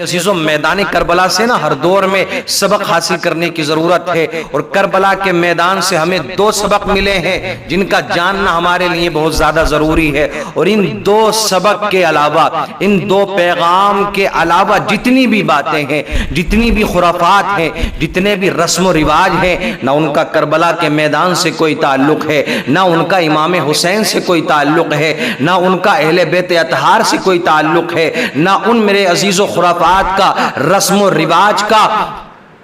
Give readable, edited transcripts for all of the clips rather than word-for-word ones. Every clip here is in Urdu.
عزیزوں، میدان کربلا سے نا ہر دور میں سبق حاصل کرنے کی ضرورت ہے، اور کربلا کے میدان سے ہمیں دو سبق ملے ہیں جن کا جاننا ہمارے لیے بہت زیادہ ضروری ہے۔ اور ان دو سبق کے علاوہ، ان دو پیغام کے علاوہ جتنی بھی باتیں ہیں، جتنی بھی خرافات ہیں، جتنے بھی رسم و رواج ہیں، نہ ان کا کربلا کے میدان سے کوئی تعلق ہے، نہ ان کا امام حسین سے کوئی تعلق ہے، نہ ان کا اہل بیت اطہار سے کوئی تعلق ہے، نہ ان میرے عزیزوں خرافات کا، رسم و رواج کا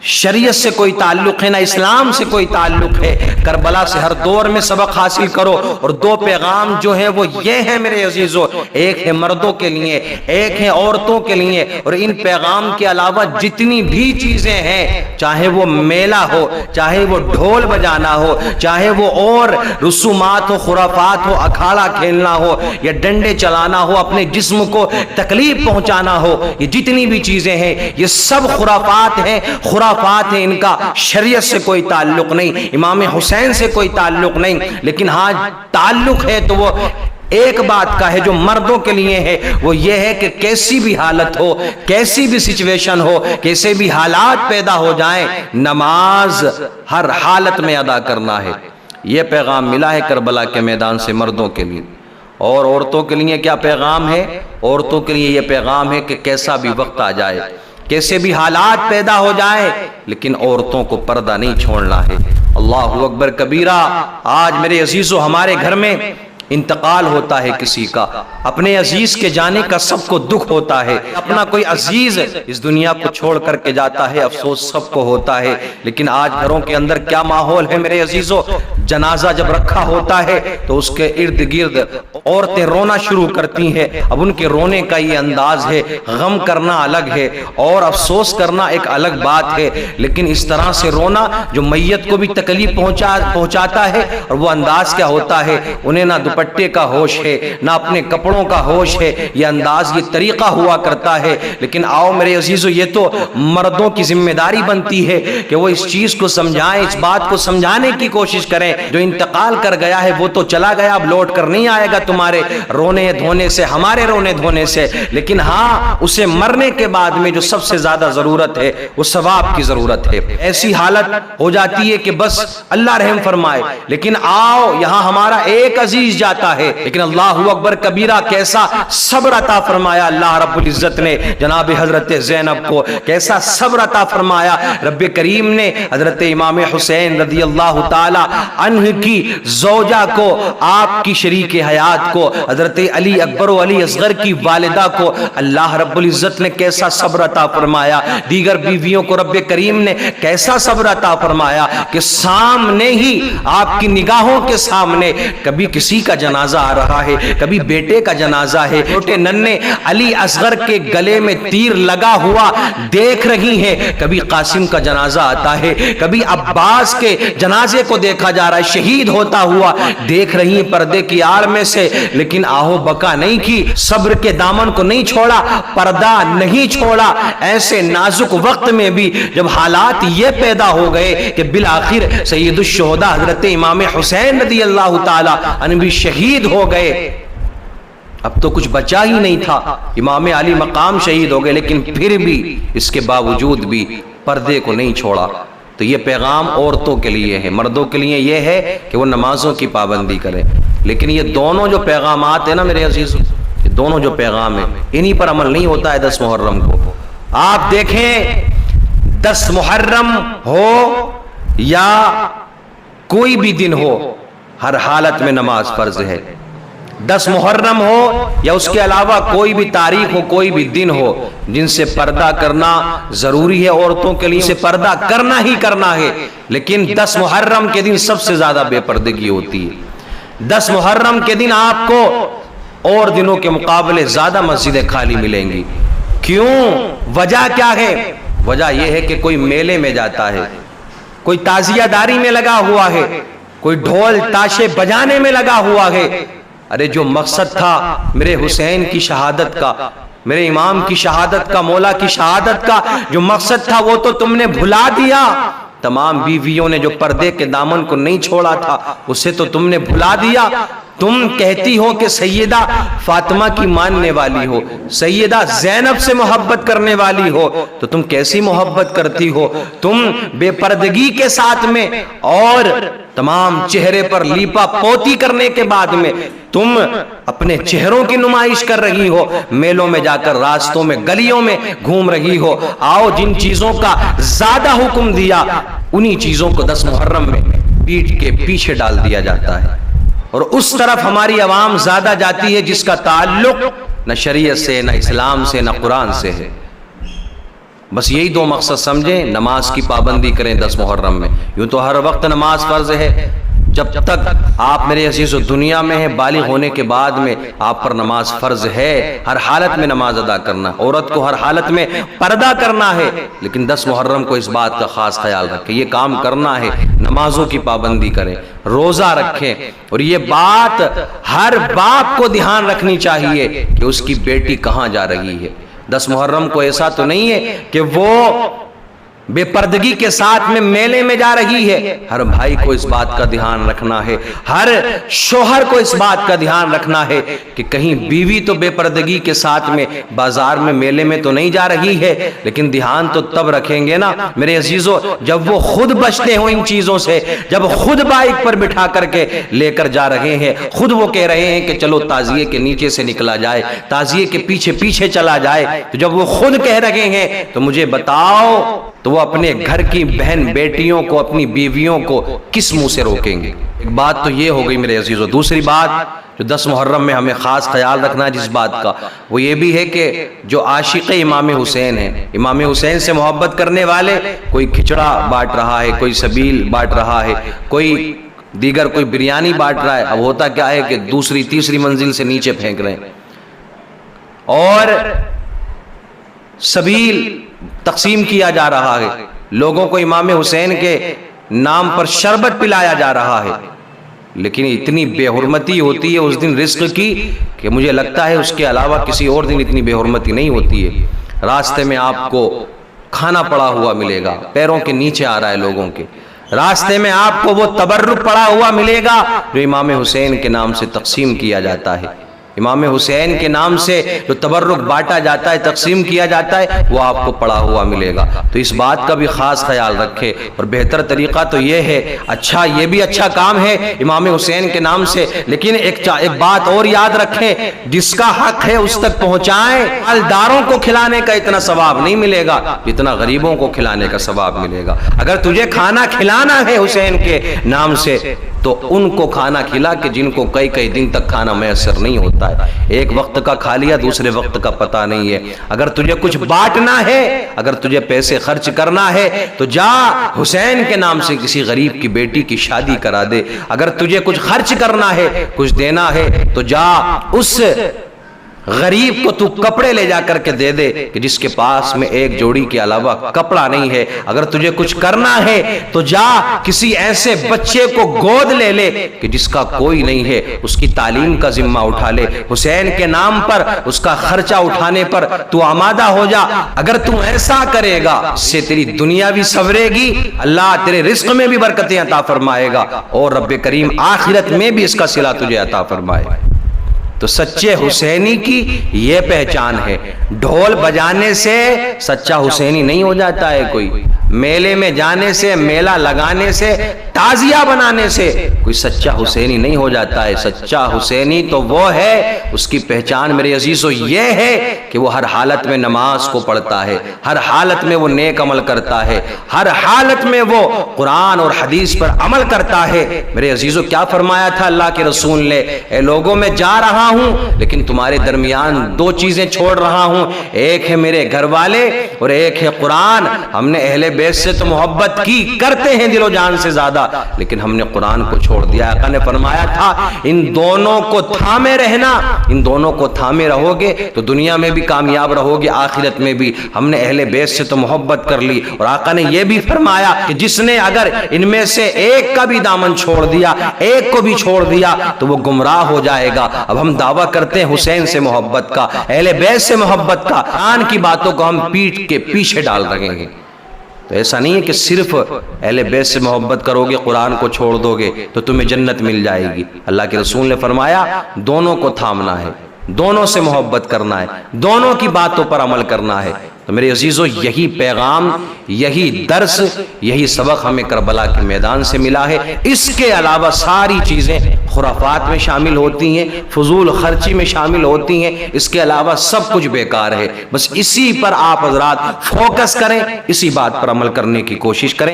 شریعت سے کوئی تعلق ہے، نہ اسلام سے کوئی تعلق ہے۔ کربلا سے ہر دور میں سبق حاصل کرو، اور دو پیغام جو ہیں وہ یہ ہیں میرے عزیزوں، ایک ہے مردوں کے لیے، ایک ہے عورتوں کے لیے۔ اور ان پیغام کے علاوہ جتنی بھی چیزیں ہیں، چاہے وہ میلہ ہو، چاہے وہ ڈھول بجانا ہو، چاہے وہ اور رسومات ہو، خرافات ہو، اکھاڑا کھیلنا ہو یا ڈنڈے چلانا ہو، اپنے جسم کو تکلیف پہنچانا ہو، یہ جتنی بھی چیزیں ہیں یہ سب خرافات ہیں، ہیں، ان کا شریعت سے کوئی تعلق نہیں، امام حسین سے کوئی تعلق نہیں۔ لیکن ہاں تعلق ہے تو وہ ایک بات کا ہے جو مردوں کے لیے ہے، وہ یہ ہے کہ کیسی بھی حالت ہو، کیسی بھی سچویشن ہو، کیسے بھی حالات پیدا ہو جائیں، نماز ہر حالت میں ادا کرنا ہے۔ یہ پیغام ملا ہے کربلا کے میدان سے مردوں کے لیے۔ اور عورتوں کے لیے کیا پیغام ہے؟ عورتوں کے لیے یہ پیغام ہے کہ کیسا بھی وقت آ جائے، کیسے بھی حالات پیدا ہو جائے، لیکن عورتوں کو پردہ نہیں چھوڑنا ہے۔ اللہ اکبر کبیرہ۔ آج میرے عزیزو ہمارے گھر میں انتقال ہوتا ہے کسی کا، اپنے عزیز کے جانے کا سب کو دکھ ہوتا ہے، اپنا کوئی عزیز اس دنیا کو چھوڑ کر کے جاتا ہے، افسوس سب کو ہوتا ہے۔ لیکن آج گھروں کے اندر کیا ماحول ہے میرے عزیزو؟ جنازہ جب رکھا ہوتا ہے تو اس کے ارد گرد عورتیں رونا شروع کرتی ہیں۔ اب ان کے رونے کا یہ انداز ہے، غم کرنا الگ ہے اور افسوس کرنا ایک الگ بات ہے، لیکن اس طرح سے رونا جو میت کو بھی تکلیف پہنچاتا ہے، اور وہ انداز کیا ہوتا ہے، انہیں نہ دوپٹے کا ہوش ہے، نہ اپنے کپڑوں کا ہوش ہے، یہ انداز، یہ طریقہ ہوا کرتا ہے۔ لیکن آؤ میرے عزیزو، یہ تو مردوں کی ذمہ داری بنتی ہے کہ وہ اس چیز کو سمجھائیں، اس بات کو سمجھانے کی کوشش کریں۔ جو انتقال کر گیا ہے وہ تو چلا گیا، اب لوٹ کر نہیں آئے گا تمہارے رونے دھونے سے، ہمارے رونے دھونے سے، لیکن ہاں اسے مرنے کے بعد میں جو سب سے زیادہ ضرورت ہے وہ ثواب کی ضرورت ہے۔ ایسی حالت ہو جاتی ہے کہ بس اللہ رحم فرمائے، لیکن آؤ یہاں ہمارا ایک عزیز جاتا ہے، لیکن اللہ اکبر کبیرہ، کیسا صبر عطا فرمایا اللہ رب العزت نے جناب حضرت زینب کو، کیسا صبر عطا فرمایا رب کریم نے حضرت امام حسین رضی اللہ تعالی عنہ کی زوجہ کو، آپ کی شریک حیات کو، حضرت علی اکبر و علی اصغر کی والدہ کو اللہ رب العزت نے کیسا صبر عطا فرمایا، دیگر بیویوں کو رب کریم نے کیسا صبر عطا فرمایا کہ سامنے ہی آپ کی نگاہوں کے سامنے کبھی کسی کا جنازہ آ رہا ہے، کبھی بیٹے کا جنازہ ہے، چھوٹے ننھے علی اصغر کے گلے میں تیر لگا ہوا دیکھ رہی ہیں، کبھی قاسم کا جنازہ آتا ہے، کبھی عباس کے جنازے کو دیکھا جا رہا ہے، شہید ہوتا ہوا دیکھ رہی ہیں پردے کی آڑ میں سے، لیکن آہو بکا نہیں کی، صبر کے دامن کو نہیں چھوڑا، پردہ نہیں چھوڑا۔ ایسے نازک وقت میں بھی جب حالات یہ پیدا ہو گئے کہ بالآخر سید الشہداء حضرت امام حسین رضی اللہ تعالی عنہ بھی شہید ہو گئے، اب تو کچھ بچا ہی نہیں تھا، امام علی مقام شہید ہو گئے، لیکن پھر بھی اس کے باوجود بھی پردے کو نہیں چھوڑا۔ تو یہ پیغام عورتوں کے لیے ہے، مردوں کے لیے یہ ہے کہ وہ نمازوں کی پابندی کریں، لیکن یہ دونوں جو پیغامات ہیں نا میرے عزیزوں، یہ دونوں جو پیغام ہیں انہی پر عمل نہیں ہوتا ہے 10 محرم کو۔ آپ دیکھیں 10 محرم ہو یا کوئی بھی دن ہو، ہر حالت میں نماز فرض ہے۔ 10 محرم ہو یا اس کے علاوہ کوئی بھی تاریخ ہو، کوئی بھی دن ہو، جن سے پردہ کرنا ضروری ہے عورتوں کے لیے، اسے پردہ کرنا ہی کرنا ہے، لیکن 10 محرم کے دن سب سے زیادہ بے پردگی ہوتی ہے۔ 10 محرم کے دن آپ کو اور دنوں کے مقابلے زیادہ مسجدیں خالی ملیں گی۔ کیوں؟ وجہ کیا ہے؟ وجہ یہ ہے کہ کوئی میلے میں جاتا ہے، کوئی تعزیہ داری میں لگا ہوا ہے، کوئی ڈھول تاشے بجانے میں لگا ہوا ہے۔ ارے جو مقصد تھا میرے حسین کی شہادت کا، میرے امام کی شہادت کا، مولا کی شہادت کا جو مقصد تھا وہ تو تم نے بھلا دیا۔ تمام بیویوں نے جو پردے کے دامن کو نہیں چھوڑا تھا اسے تو تم نے بھلا دیا. تم کہتی ہو کہ سیدہ فاطمہ کی ماننے والی ہو, سیدہ زینب سے محبت کرنے والی ہو, تو تم کیسی محبت کرتی ہو؟ تم بے پردگی کے ساتھ میں اور تمام چہرے پر لیپا پوتی کرنے کے بعد میں تم اپنے چہروں کی نمائش کر رہی ہو, میلوں میں جا کر راستوں میں گلیوں میں گھوم رہی ہو. آؤ جن چیزوں کا زیادہ حکم دیا انہی چیزوں کو 10 محرم میں پیٹھ کے پیچھے ڈال دیا جاتا ہے, اور اس طرف ہماری عوام زیادہ جاتی ہے جس کا تعلق نہ شریعت سے, نہ اسلام سے, نہ قرآن سے ہے. بس یہی 2 مقصد سمجھیں, نماز کی پابندی کریں 10 محرم میں. یوں تو ہر وقت نماز فرض ہے, جب تک آپ میرے عزیزو دنیا میں ہیں بالغ ہونے کے بعد میں آپ پر نماز فرض ہے, ہر حالت میں نماز ادا کرنا. عورت کو ہر حالت میں پردہ کرنا ہے, لیکن 10 محرم کو اس بات کا خاص خیال رکھیں, یہ کام کرنا ہے, نمازوں کی پابندی کریں, روزہ رکھیں. اور یہ بات ہر باپ کو دھیان رکھنی چاہیے کہ اس کی بیٹی کہاں جا رہی ہے. 10 محرم کو ایسا تو نہیں ہے کہ وہ بے پردگی کے ساتھ میں میلے میں جا رہی ہے. ہر بھائی کو اس بات کا دھیان رکھنا ہے, ہر شوہر کو اس بات کا دھیان رکھنا ہے کہ کہیں بیوی تو بے پردگی کے ساتھ میں بازار میں میلے میں تو نہیں جا رہی ہے. لیکن دھیان تو تب رکھیں گے نا میرے عزیزو جب وہ خود بچتے ہوں ان چیزوں سے, جب خود بائک پر بٹھا کر کے لے کر جا رہے ہیں, خود وہ کہہ رہے ہیں کہ چلو تعزیے کے نیچے سے نکلا جائے, تعزیے کے پیچھے پیچھے چلا جائے. تو جب وہ خود کہہ رہے ہیں تو مجھے بتاؤ تو وہ اپنے گھر کی بہن بیٹیوں کو, اپنی بیویوں کو کس منہ سے روکیں گے؟ ایک بات تو یہ ہو گئی میرے عزیزو. دوسری بات جو 10 محرم میں ہمیں خاص خیال رکھنا ہے جس بات کا, وہ یہ بھی ہے کہ جو عاشق امام حسین ہیں, امام حسین سے محبت کرنے والے, کوئی کھچڑا بانٹ رہا ہے, کوئی سبیل بانٹ رہا ہے, کوئی دیگر کوئی بریانی بانٹ رہا ہے. اب ہوتا کیا ہے کہ دوسری تیسری منزل سے نیچے پھینک رہے ہیں, اور سبیل تقسیم کیا جا رہا ہے, لوگوں کو امام حسین کے نام پر شربت پلایا جا رہا ہے. لیکن اتنی بے حرمتی ہوتی ہے اس دن رزق کی کہ مجھے لگتا ہے اس کے علاوہ کسی اور دن اتنی بے حرمتی نہیں ہوتی ہے. راستے میں آپ کو کھانا پڑا ہوا ملے گا, پیروں کے نیچے آ رہا ہے لوگوں کے, راستے میں آپ کو وہ تبرک پڑا ہوا ملے گا جو امام حسین کے نام سے تقسیم کیا جاتا ہے. امام حسین کے نام سے جو تبرک بانٹا جاتا ہے, تقسیم کیا جاتا ہے, وہ آپ کو پڑا ہوا ملے گا. تو اس بات کا بھی خاص خیال رکھے. اور بہتر طریقہ تو یہ ہے, اچھا یہ بھی اچھا کام ہے امام حسین کے نام سے, لیکن ایک بات اور یاد رکھیں, جس کا حق ہے اس تک پہنچائیں. مالداروں کو کھلانے کا اتنا ثواب نہیں ملے گا جتنا غریبوں کو کھلانے کا ثواب ملے گا. اگر تجھے کھانا کھلانا ہے حسین کے نام سے تو ان کو کھانا کھلا کہ جن کو کئی کئی دن تک کھانا میسر نہیں ہوتا ہے. ایک وقت کا کھا لیا, دوسرے وقت کا پتہ نہیں ہے. اگر تجھے کچھ بانٹنا ہے, اگر تجھے پیسے خرچ کرنا ہے تو جا حسین کے نام سے کسی غریب کی بیٹی کی شادی کرا دے. اگر تجھے کچھ خرچ کرنا ہے, کچھ دینا ہے, تو جا اس غریب کو تو کپڑے لے جا کر کے دے دے کہ جس کے پاس میں ایک جوڑی کے علاوہ کپڑا نہیں ہے. اگر تجھے کچھ کرنا ہے تو جا کسی ایسے بچے کو گود لے لے کہ جس کا کوئی نہیں ہے, اس کی تعلیم کا ذمہ اٹھا لے. حسین کے نام پر اس کا خرچہ اٹھانے پر تو آمادہ ہو جا. اگر تم ایسا کرے گا اس سے تیری دنیا بھی سنورے گی, اللہ تیرے رزق میں بھی برکتیں عطا فرمائے گا, اور رب کریم آخرت میں بھی اس کا صلہ تجھے عطا فرمائے. تو سچے حسینی کی یہ پہچان ہے. ڈھول بجانے سے سچا حسینی نہیں ہو جاتا ہے کوئی, میلے میں جانے سے, میلہ لگانے سے, تعزیہ بنانے سے کوئی سچا حسینی نہیں ہو جاتا ہے. سچا حسینی تو وہ ہے, اس کی پہچان میرے عزیزو یہ ہے کہ وہ ہر حالت میں نماز کو پڑھتا ہے, ہر حالت میں وہ نیک عمل کرتا ہے, ہر حالت میں وہ قرآن اور حدیث پر عمل کرتا ہے. میرے عزیزو کیا فرمایا تھا اللہ کے رسول نے, اے لوگوں میں جا رہا ہوں لیکن تمہارے درمیان 2 چیزیں چھوڑ رہا ہوں, ایک ہے میرے گھر والے اور ایک ہے قرآن. ہم نے اہل بیت سے تو محبت کی, کرتے ہیں دل و جان سے زیادہ, لیکن ہم نے قرآن کو چھوڑ دیا. آقا نے فرمایا تھا ان دونوں کو تھامے رہنا, ان دونوں کو تھامے رہو گے تو دنیا میں بھی کامیاب رہو گے, آخرت میں بھی. ہم نے اہل بیت سے تو محبت کر لی, اور آقا نے یہ بھی فرمایا کہ جس نے اگر ان میں سے ایک کا بھی دامن چھوڑ دیا, ایک کو بھی چھوڑ دیا, تو وہ گمراہ ہو جائے گا. اب ہم دعویٰ کرتے ہیں حسین سے محبت کا, اہل بیت سے محبت کا, قرآن کی باتوں کو ہم پیٹھ کے پیچھے ڈال رہے ہیں. تو ایسا نہیں ہے کہ صرف اہل بیت سے محبت کرو گے، قرآن کو چھوڑ دو گے تو تمہیں جنت مل جائے گی۔ اللہ کے رسول نے فرمایا دونوں کو تھامنا ہے، دونوں سے محبت کرنا ہے، دونوں کی باتوں پر عمل کرنا ہے۔ تو میرے عزیزو، یہی پیغام، یہی درس، یہی سبق ہمیں کربلا کے میدان سے ملا ہے۔ اس کے علاوہ ساری چیزیں خرافات میں شامل ہوتی ہیں، فضول خرچی میں شامل ہوتی ہیں، اس کے علاوہ سب کچھ بیکار ہے۔ بس اسی پر آپ حضرات فوکس کریں، اسی بات پر عمل کرنے کی کوشش کریں۔